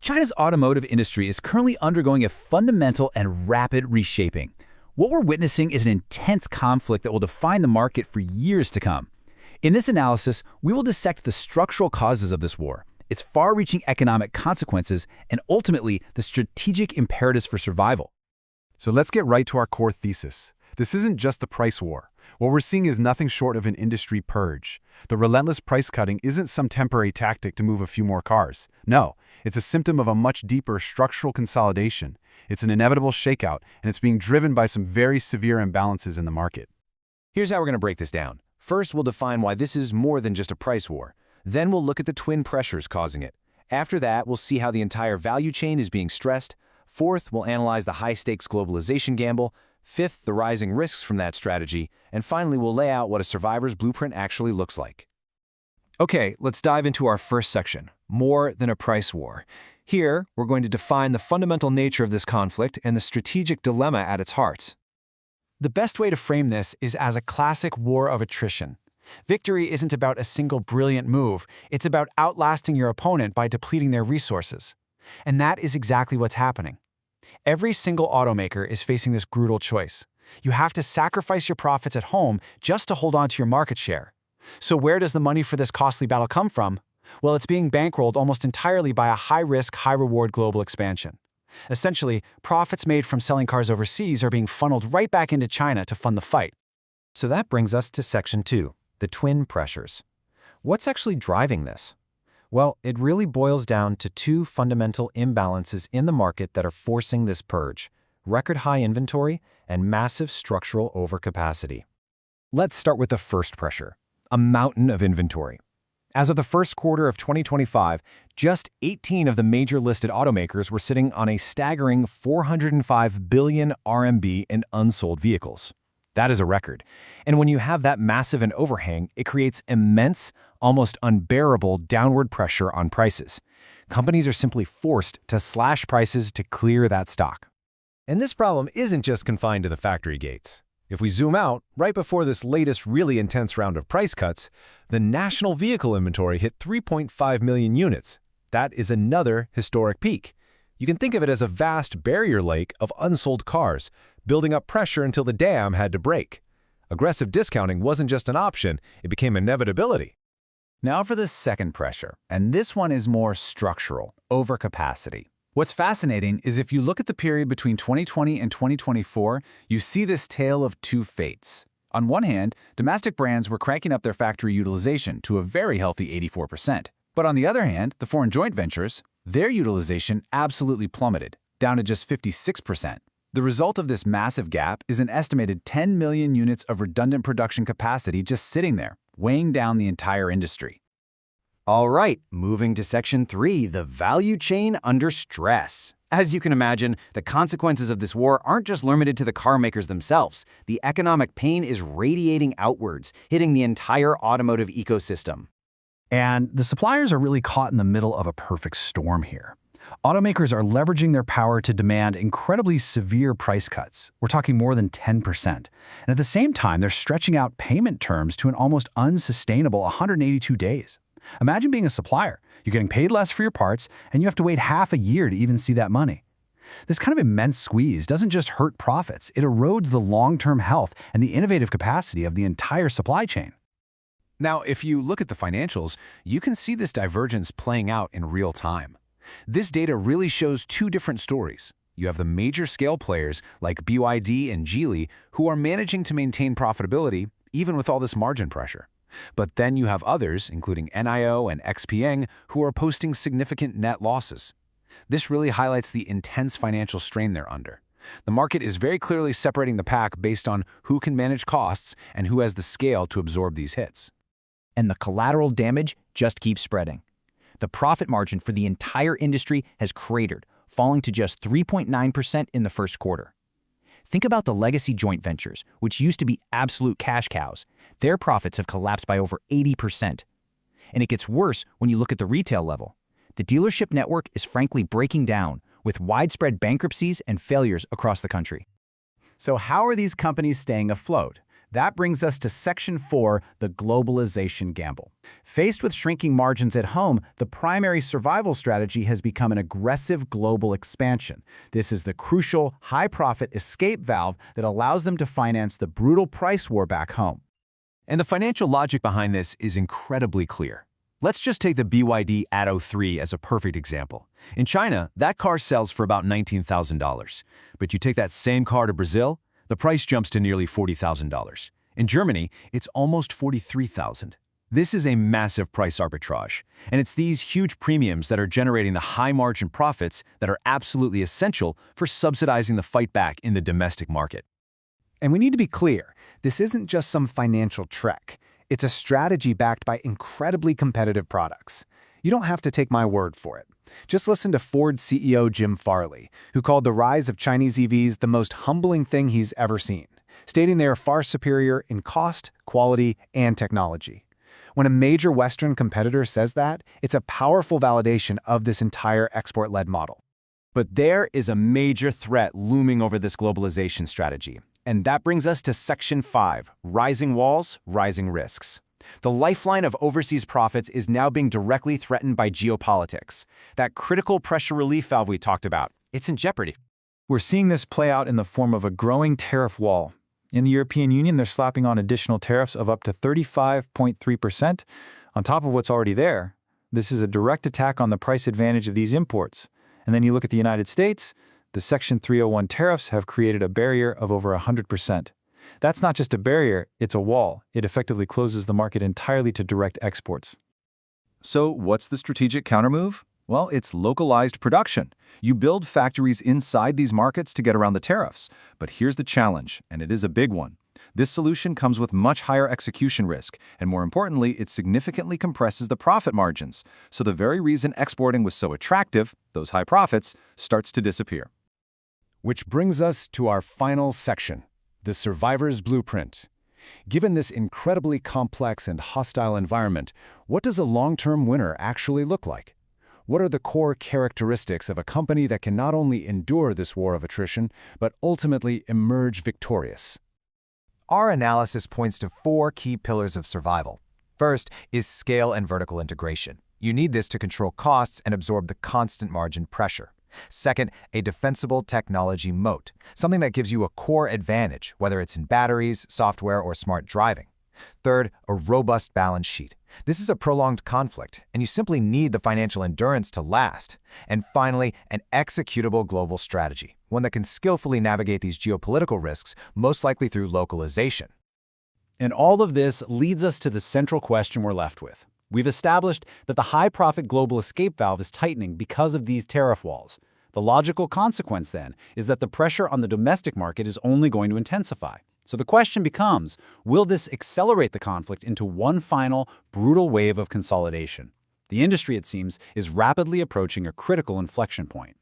China's automotive industry is currently undergoing a fundamental and rapid reshaping. What we're witnessing is an intense conflict that will define the market for years to come. In this analysis, we will dissect the structural causes of this war, its far-reaching economic consequences, and ultimately the strategic imperatives for survival. So let's get right to our core thesis. This isn't just the price war. What we're seeing is nothing short of an industry purge. The relentless price cutting isn't some temporary tactic to move a few more cars. No, it's a symptom of a much deeper structural consolidation. It's an inevitable shakeout, and it's being driven by some very severe imbalances in the market. Here's how we're going to break this down. First, we'll define why this is more than just a price war. Then we'll look at the twin pressures causing it. After that, we'll see how the entire value chain is being stressed. Fourth, we'll analyze the high-stakes globalization gamble. Fifth, the rising risks from that strategy. And finally, we'll lay out what a survivor's blueprint actually looks like. Okay, let's dive into our first section, more than a price war. Here, we're going to define the fundamental nature of this conflict and the strategic dilemma at its heart. The best way to frame this is as a classic war of attrition. Victory isn't about a single brilliant move, it's about outlasting your opponent by depleting their resources. And that is exactly what's happening. Every single automaker is facing this brutal choice. You have to sacrifice your profits at home just to hold on to your market share. So where does the money for this costly battle come from? Well, it's being bankrolled almost entirely by a high-risk, high-reward global expansion. Essentially, profits made from selling cars overseas are being funneled right back into China to fund the fight. So that brings us to Section 2, the twin pressures. What's actually driving this? Well, it really boils down to two fundamental imbalances in the market that are forcing this purge: record high inventory and massive structural overcapacity. Let's start with the first pressure, a mountain of inventory. As of the first quarter of 2025, just 18 of the major listed automakers were sitting on a staggering 405 billion RMB in unsold vehicles. That is a record. And when you have that massive an overhang, it creates immense, almost unbearable downward pressure on prices. Companies are simply forced to slash prices to clear that stock. And this problem isn't just confined to the factory gates. If we zoom out, right before this latest really intense round of price cuts, the national vehicle inventory hit 3.5 million units. That is another historic peak. You can think of it as a vast barrier lake of unsold cars, building up pressure until the dam had to break. Aggressive discounting wasn't just an option, it became an inevitability. Now for the second pressure, and this one is more structural, overcapacity. What's fascinating is if you look at the period between 2020 and 2024, you see this tale of two fates. On one hand, domestic brands were cranking up their factory utilization to a very healthy 84%. But on the other hand, the foreign joint ventures, their utilization absolutely plummeted, down to just 56%. The result of this massive gap is an estimated 10 million units of redundant production capacity just sitting there, weighing down the entire industry. All right, moving to Section 3, the value chain under stress. As you can imagine, the consequences of this war aren't just limited to the car makers themselves. The economic pain is radiating outwards, hitting the entire automotive ecosystem. And the suppliers are really caught in the middle of a perfect storm here. Automakers are leveraging their power to demand incredibly severe price cuts. We're talking more than 10%. And at the same time, they're stretching out payment terms to an almost unsustainable 182 days. Imagine being a supplier. You're getting paid less for your parts, and you have to wait half a year to even see that money. This kind of immense squeeze doesn't just hurt profits, it erodes the long-term health and the innovative capacity of the entire supply chain. Now, if you look at the financials, you can see this divergence playing out in real time. This data really shows two different stories. You have the major scale players like BYD and Geely who are managing to maintain profitability even with all this margin pressure. But then you have others, including NIO and XPeng, who are posting significant net losses. This really highlights the intense financial strain they're under. The market is very clearly separating the pack based on who can manage costs and who has the scale to absorb these hits. And the collateral damage just keeps spreading. The profit margin for the entire industry has cratered, falling to just 3.9% in the first quarter. Think about the legacy joint ventures, which used to be absolute cash cows. Their profits have collapsed by over 80%. And it gets worse when you look at the retail level. The dealership network is frankly breaking down, with widespread bankruptcies and failures across the country. So how are these companies staying afloat? That brings us to Section 4, the globalization gamble. Faced with shrinking margins at home, the primary survival strategy has become an aggressive global expansion. This is the crucial, high-profit escape valve that allows them to finance the brutal price war back home. And the financial logic behind this is incredibly clear. Let's just take the BYD Atto 3 as a perfect example. In China, that car sells for about $19,000. But you take that same car to Brazil, the price jumps to nearly $40,000. In Germany, it's almost $43,000. This is a massive price arbitrage, and it's these huge premiums that are generating the high-margin profits that are absolutely essential for subsidizing the fight back in the domestic market. And we need to be clear, this isn't just some financial trick. It's a strategy backed by incredibly competitive products. You don't have to take my word for it. Just listen to Ford CEO Jim Farley, who called the rise of Chinese EVs the most humbling thing he's ever seen, stating they are far superior in cost, quality, and technology. When a major Western competitor says that, it's a powerful validation of this entire export-led model. But there is a major threat looming over this globalization strategy. And that brings us to Section 5, rising walls, rising risks. The lifeline of overseas profits is now being directly threatened by geopolitics. That critical pressure relief valve we talked about, it's in jeopardy. We're seeing this play out in the form of a growing tariff wall. In the European Union, they're slapping on additional tariffs of up to 35.3% on top of what's already there. This is a direct attack on the price advantage of these imports. And then you look at the United States, the Section 301 tariffs have created a barrier of over 100%. That's not just a barrier, it's a wall. It effectively closes the market entirely to direct exports. So what's the strategic countermove? Well, it's localized production. You build factories inside these markets to get around the tariffs. But here's the challenge, and it is a big one. This solution comes with much higher execution risk, and more importantly, it significantly compresses the profit margins. So the very reason exporting was so attractive, those high profits, starts to disappear. Which brings us to our final section, the survivor's blueprint. Given this incredibly complex and hostile environment, what does a long-term winner actually look like? What are the core characteristics of a company that can not only endure this war of attrition, but ultimately emerge victorious? Our analysis points to 4 key pillars of survival. First is scale and vertical integration. You need this to control costs and absorb the constant margin pressure. Second, a defensible technology moat, something that gives you a core advantage, whether it's in batteries, software, or smart driving. Third, a robust balance sheet. This is a prolonged conflict, and you simply need the financial endurance to last. And finally, an executable global strategy, one that can skillfully navigate these geopolitical risks, most likely through localization. And all of this leads us to the central question we're left with. We've established that the high-profit global escape valve is tightening because of these tariff walls. The logical consequence, then, is that the pressure on the domestic market is only going to intensify. So the question becomes, will this accelerate the conflict into one final, brutal wave of consolidation? The industry, it seems, is rapidly approaching a critical inflection point.